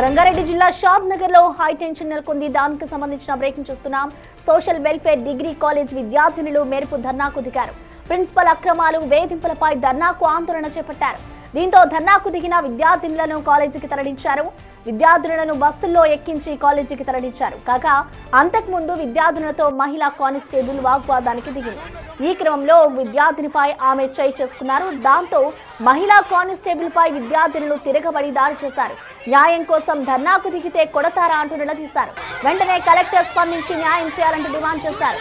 రంగారెడ్డి జిల్లా షాద్ నగర్ లో high tension నెలకొంది. దానికి సంబంధించిన బ్రేకింగ్ చూస్తున్నాం. సోషల్ వెల్ఫేర్ డిగ్రీ కాలేజ్ విద్యార్థినులు మేరకు ధర్నాకు దిగారు. ప్రిన్సిపల్ అక్రమాలు వేధింపులపై ధర్నాకు ఆందోళన చేపట్టారు. దీంతో ధర్నాకు దిగిన విద్యార్థినులను కాలేజీకి తరలించారు. విద్యార్థులను బస్సుల్లో ఎక్కించి కాలేజీకి తరలించారు. కాగా అంతకుముందు విద్యార్థులతో మహిళా కానిస్టేబుల్ వాగ్వాదానికి దిగింది. ఈ క్రమంలో విద్యార్థినిపై ఆమె చేయి చేసుకున్నారు. దాంతో మహిళా కానిస్టేబుల్ పై విద్యార్థులను తిరగబడి దాడి చేశారు. న్యాయం కోసం ధర్నాకు దిగితే కొడతారా అంటూ నిలదీశారు. వెంటనే కలెక్టర్ స్పందించి న్యాయం చేయాలంటూ డిమాండ్ చేశారు.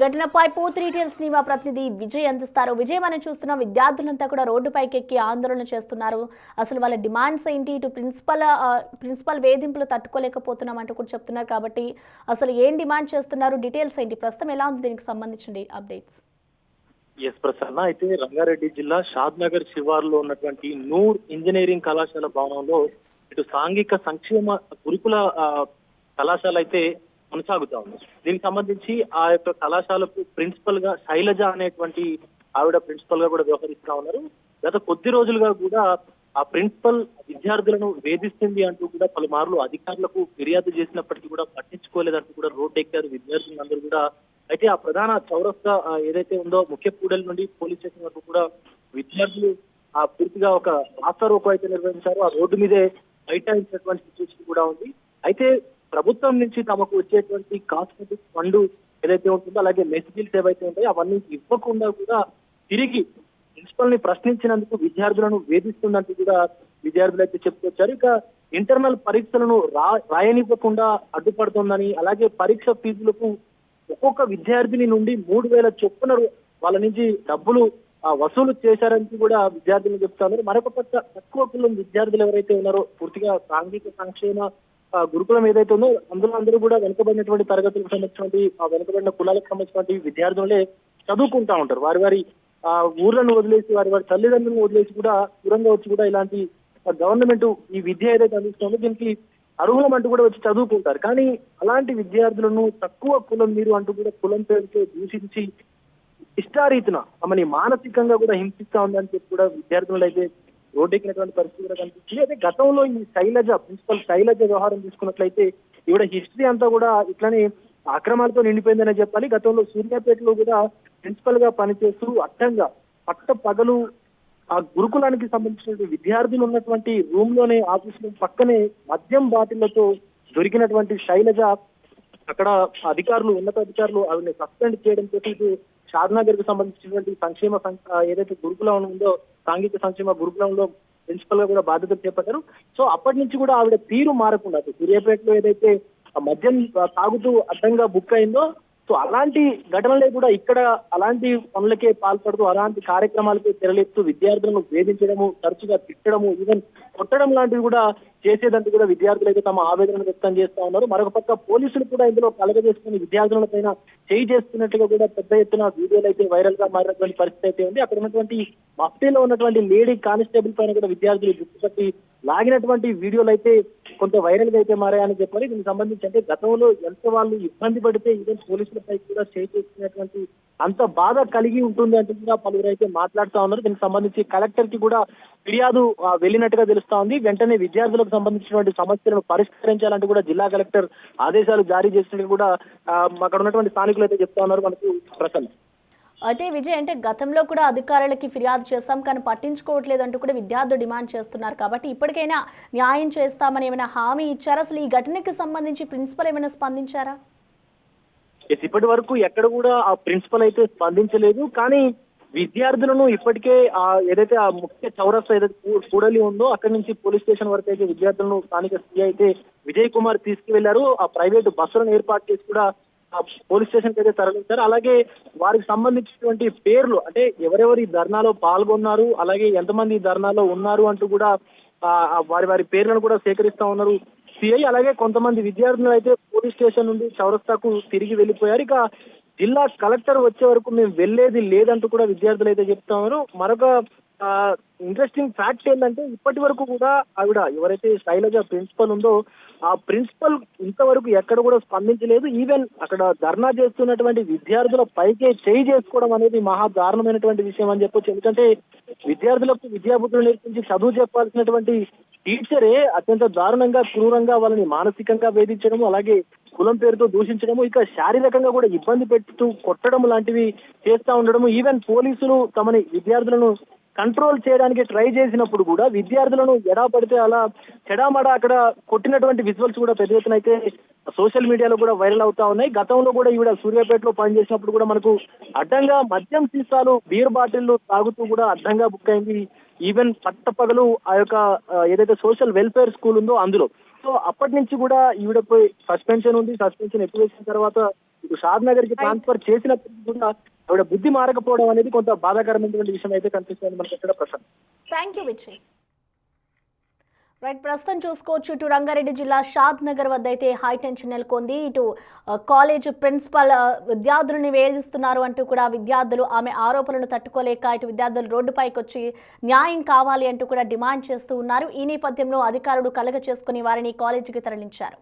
ఘటనపై పూర్తి డీటెయిల్స్ ని మా ప్రతినిధి విజయ్ అందిస్తారు. విజయ్, మనం చూస్తున్న విద్యార్థులంతా కూడా రోడ్డుపైకి ఎక్కి ఆందోళన చేస్తున్నారు. అసలు వాళ్ళ డిమాండ్స్ ఏంటి? ఇటు ప్రిన్సిపల్ వేధింపులు తట్టుకోలేకపోతున్నాం అంటూ కూడా చెప్తున్నారు. కాబట్టి అసలు ఏం డిమాండ్ చేస్తున్నారు? డీటెయిల్స్ ఏంటి? ప్రస్తుతం ఎలా ఉంది దీనికి సంబంధించిన అప్డేట్స్? ఎస్ ప్రసన్న, అయితే రంగారెడ్డి జిల్లా షాద్ నగర్ శివార్లో ఉన్నటువంటి నూర్ ఇంజనీరింగ్ కళాశాల భవనంలో ఇటు సాంఘిక సంక్షేమ గురుకుల కళాశాల అయితే కొనసాగుతా ఉంది. దీనికి సంబంధించి ఆ యొక్క కళాశాలకు ప్రిన్సిపల్ గా శైలజ అనేటువంటి ఆవిడ ప్రిన్సిపల్ గా కూడా వ్యవహరిస్తా ఉన్నారు. గత కొద్ది రోజులుగా కూడా ఆ ప్రిన్సిపల్ విద్యార్థులను వేధిస్తుంది అంటూ కూడా పలుమార్లు అధికారులకు ఫిర్యాదు చేసినప్పటికీ కూడా పట్టించుకోలేదంటూ కూడా రోడ్డు ఎక్కారు విద్యార్థులందరూ కూడా. అయితే ఆ ప్రధాన చౌరస్తా ఏదైతే ఉందో ముఖ్య కూడలి నుండి పోలీస్ స్టేషన్ వరకు కూడా విద్యార్థులు ఆ పూర్తిగా ఒక రాస్తారోకో అయితే నిర్వహించారు. ఆ రోడ్డు మీదే బైఠాయించినటువంటి సిచ్యువేషన్ కూడా ఉంది. అయితే ప్రభుత్వం నుంచి తమకు వచ్చేటువంటి కాస్మెటిక్ ఫండ్ ఏదైతే ఉంటుందో, అలాగే మెస్ బిల్స్ ఏవైతే ఉంటాయో అవన్నీ ఇవ్వకుండా కూడా తిరిగి ప్రిన్సిపల్ ని ప్రశ్నించినందుకు విద్యార్థులను వేధిస్తుందంటూ కూడా విద్యార్థులు అయితే చెప్పుకొచ్చారు. ఇక ఇంటర్నల్ పరీక్షలను రాయనివ్వకుండా అడ్డుపడుతోందని, అలాగే పరీక్ష ఫీజులకు ఒక్కొక్క విద్యార్థిని నుండి 3,000 చొప్పున వాళ్ళ నుంచి డబ్బులు వసూలు చేశారని కూడా విద్యార్థులు చెప్తున్నారు. మరొక పక్క తక్కువ కులం విద్యార్థులు ఎవరైతే ఉన్నారో, పూర్తిగా సాంఘిక సంక్షేమ గురుకులం ఏదైతే ఉందో అందులో అందరూ కూడా వెనుకబడినటువంటి తరగతులకు సంబంధించినటువంటి వెనుకబడిన కులాలకు సంబంధించినటువంటి విద్యార్థులే చదువుకుంటా ఉంటారు. వారి వారి ఊర్లను వదిలేసి, వారి వారి తల్లిదండ్రులను వదిలేసి కూడా దూరంగా వచ్చి కూడా ఇలాంటి గవర్నమెంట్ ఈ విద్య ఏదైతే అందిస్తుందో దీనికి అర్హులం అంటూ కూడా వచ్చి చదువుకుంటారు. కానీ అలాంటి విద్యార్థులను తక్కువ కులం మీరు అంటూ కూడా కులం పేరుతో దూషించి ఇష్టారీతిన తమని మానసికంగా కూడా హింసిస్తా ఉందని చెప్పి కూడా విద్యార్థులు అయితే రోడ్డెక్కినటువంటి పరిస్థితి కూడా కనిపించింది. అయితే గతంలో ఈ శైలజ ప్రిన్సిపల్ శైలజ వ్యవహారం తీసుకున్నట్లయితే ఈవిడ హిస్టరీ అంతా కూడా ఇట్లానే అక్రమాలతో నిండిపోయిందనే చెప్పాలి. గతంలో సూర్యాపేటలో కూడా ప్రిన్సిపల్ గా పనిచేస్తూ అడ్డంగా పట్ట పగలు ఆ గురుకులానికి సంబంధించిన విద్యార్థులు ఉన్నటువంటి రూమ్ లోనే ఆఫీస్ పక్కనే మద్యం బాటిళ్లతో దొరికినటువంటి శైలజ అక్కడ అధికారులు ఉన్నతాధికారులు ఆవిడని సస్పెండ్ చేయడంతో ఇటు షాద్నగర్ కు సంబంధించినటువంటి సంక్షేమ ఏదైతే గురుకులం ఉందో సాంఘిక సంక్షేమ గురుకులంలో ప్రిన్సిపల్ గా కూడా బాధ్యతలు చేపట్టారు. సో అప్పటి నుంచి కూడా ఆవిడ తీరు మారకుండా సూర్యాపేటలో ఏదైతే మద్యం తాగుతూ అడ్డంగా బుక్ అయిందో, సో అలాంటి ఘటనలే కూడా ఇక్కడ అలాంటి పనులకే పాల్పడుతూ అలాంటి కార్యక్రమాలకే తెరలేస్తూ విద్యార్థులను వేధించడము, తరచుగా తిట్టడము, ఈవెన్ కొట్టడం లాంటివి కూడా చేసేదంటూ కూడా విద్యార్థులు అయితే తమ ఆవేదనను వ్యక్తం చేస్తా ఉన్నారు. మరొక పక్క పోలీసులు కూడా ఇందులో కలగజేసుకుని విద్యార్థుల పైన చేయి చేస్తున్నట్టుగా కూడా పెద్ద ఎత్తున వీడియోలు అయితే వైరల్ గా మారినటువంటి పరిస్థితి అయితే ఉంది. అక్కడ ఉన్నటువంటి మఫ్టీలో ఉన్నటువంటి లేడీ కానిస్టేబుల్ పైన కూడా విద్యార్థులు గుర్తుపట్టి లాగినటువంటి వీడియోలు అయితే కొంత వైరల్ గా అయితే మారాయని చెప్పాలి. దీనికి సంబంధించి అంటే గతంలో ఎంత వాళ్ళు ఇబ్బంది పడితే ఈవెన్ పోలీసులపై కూడా చేయి చేసుకునేటువంటి అంత బాధ కలిగి ఉంటుంది అంటూ కూడా పలువురు అయితే మాట్లాడుతూ ఉన్నారు. దీనికి సంబంధించి కలెక్టర్ కి కూడా ఫిర్యాదు వెళ్ళినట్టుగా తెలుస్తా ఉంది. వెంటనే విద్యార్థులకు సంబంధించినటువంటి సమస్యలను పరిష్కరించాలంటూ కూడా జిల్లా కలెక్టర్ ఆదేశాలు జారీ చేసినట్టు కూడా అక్కడ ఉన్నటువంటి స్థానికులు అయితే చెప్తా ఉన్నారు. మనకు ప్రసన్న అయితే విజయ్, అంటే గతంలో కూడా అధికారులకి ఫిర్యాదు చేస్తాం కానీ పట్టించుకోవట్లేదు అంటూ కూడా విద్యార్థులు డిమాండ్ చేస్తున్నారు. కాబట్టి ఇప్పటికైనా న్యాయం చేస్తామని ఏమైనా హామీ ఇచ్చారా? అసలు ఈ ఘటనకి సంబంధించి ప్రిన్సిపల్ ఏమైనా స్పందించారా? ఇప్పటి వరకు ఎక్కడ కూడా ఆ ప్రిన్సిపల్ అయితే స్పందించలేదు. కానీ విద్యార్థులను ఇప్పటికే ఏదైతే ఆ ముఖ్య చౌరస్తా ఏదైతే కూడలి ఉందో అక్కడి నుంచి పోలీస్ స్టేషన్ వరకు అయితే విద్యార్థులను స్థానిక సీఐ అయితే విజయ్ కుమార్ తీసుకువెళ్లారు. ఆ ప్రైవేటు బస్సులను ఏర్పాటు చేసి కూడా ఆ పోలీస్ స్టేషన్ కి అయితే తరలించారు. అలాగే వారికి సంబంధించినటువంటి పేర్లు, అంటే ఎవరెవరు ఈ ధర్నాలో పాల్గొన్నారు, అలాగే ఎంతమంది ఈ ధర్నాలో ఉన్నారు అంటూ కూడా వారి వారి పేర్లను కూడా సేకరిస్తా ఉన్నారు సిఐ. అలాగే కొంతమంది విద్యార్థులు అయితే పోలీస్ స్టేషన్ నుండి చౌరస్తాకు తిరిగి వెళ్ళిపోయారు. ఇక జిల్లా కలెక్టర్ వచ్చే వరకు మేము వెళ్లేది లేదంటూ కూడా విద్యార్థులు అయితే చెప్తా ఉన్నారు. మరొక ఇంట్రెస్టింగ్ ఫ్యాక్ట్ ఏంటంటే ఇప్పటి వరకు కూడా ఆవిడ ఎవరైతే శైలజ ప్రిన్సిపల్ ఉందో ఆ ప్రిన్సిపల్ ఇంతవరకు ఎక్కడ కూడా స్పందించలేదు. ఈవెన్ అక్కడ ధర్నా చేస్తున్నటువంటి విద్యార్థుల పైకే చేయి చేసుకోవడం అనేది మహా దారుణమైనటువంటి విషయం అని చెప్పొచ్చు. ఎందుకంటే విద్యార్థులకు విద్యాబుద్ధులు నేర్పించి చదువు చెప్పాల్సినటువంటి టీచరే అత్యంత దారుణంగా, క్రూరంగా వాళ్ళని మానసికంగా వేధించడము, అలాగే కులం పేరుతో దూషించడము, ఇక శారీరకంగా కూడా ఇబ్బంది పెడుతూ కొట్టడం లాంటివి చేస్తా ఉండడము. ఈవెన్ పోలీసులు తమని విద్యార్థులను కంట్రోల్ చేయడానికి ట్రై చేసినప్పుడు కూడా విద్యార్థులను ఎడా పడితే అలా చెడామడా అక్కడ కొట్టినటువంటి విజువల్స్ కూడా పెద్ద ఎత్తున అయితే సోషల్ మీడియాలో కూడా వైరల్ అవుతా ఉన్నాయి. గతంలో కూడా ఈవిడ సూర్యాపేటలో పనిచేసినప్పుడు కూడా మనకు అడ్డంగా మద్యం సీసాలు, బీర్ బాటిళ్లు తాగుతూ కూడా అడ్డంగా బుక్ అయింది. ఈవెన్ పట్టపగలు ఆ యొక్క ఏదైతే సోషల్ వెల్ఫేర్ స్కూల్ ఉందో అందులో. సో అప్పటి నుంచి కూడా ఈవిడపై సస్పెన్షన్ ఉంది. సస్పెన్షన్ ఎక్కువ వేసిన తర్వాత ఇప్పుడు షాద్ నగర్ కి ట్రాన్స్ఫర్ చేసినప్పటికీ కూడా ఆవిడ బుద్ధి మారకపోవడం అనేది కొంత బాధాకరమైనటువంటి విషయం అయితే కనిపిస్తుంది మనకి ఇక్కడ. Prashant, thank you Vijay. Right, ప్రస్తుతం చూసుకోవచ్చు ఇటు రంగారెడ్డి జిల్లా షాద్ నగర్ వద్ద అయితే హై టెన్షన్ నెలకొంది. ఇటు కాలేజ్ ప్రిన్సిపల్ విద్యార్థులను వేధిస్తున్నారు అంటూ కూడా విద్యార్థులు ఆమె ఆరోపణలను తట్టుకోలేక ఇటు విద్యార్థులు రోడ్డుపైకి వచ్చి న్యాయం కావాలి అంటూ కూడా డిమాండ్ చేస్తూ ఉన్నారు. ఈ నేపథ్యంలో అధికారులు కలగ చేసుకుని వారిని కాలేజీకి తరలించారు.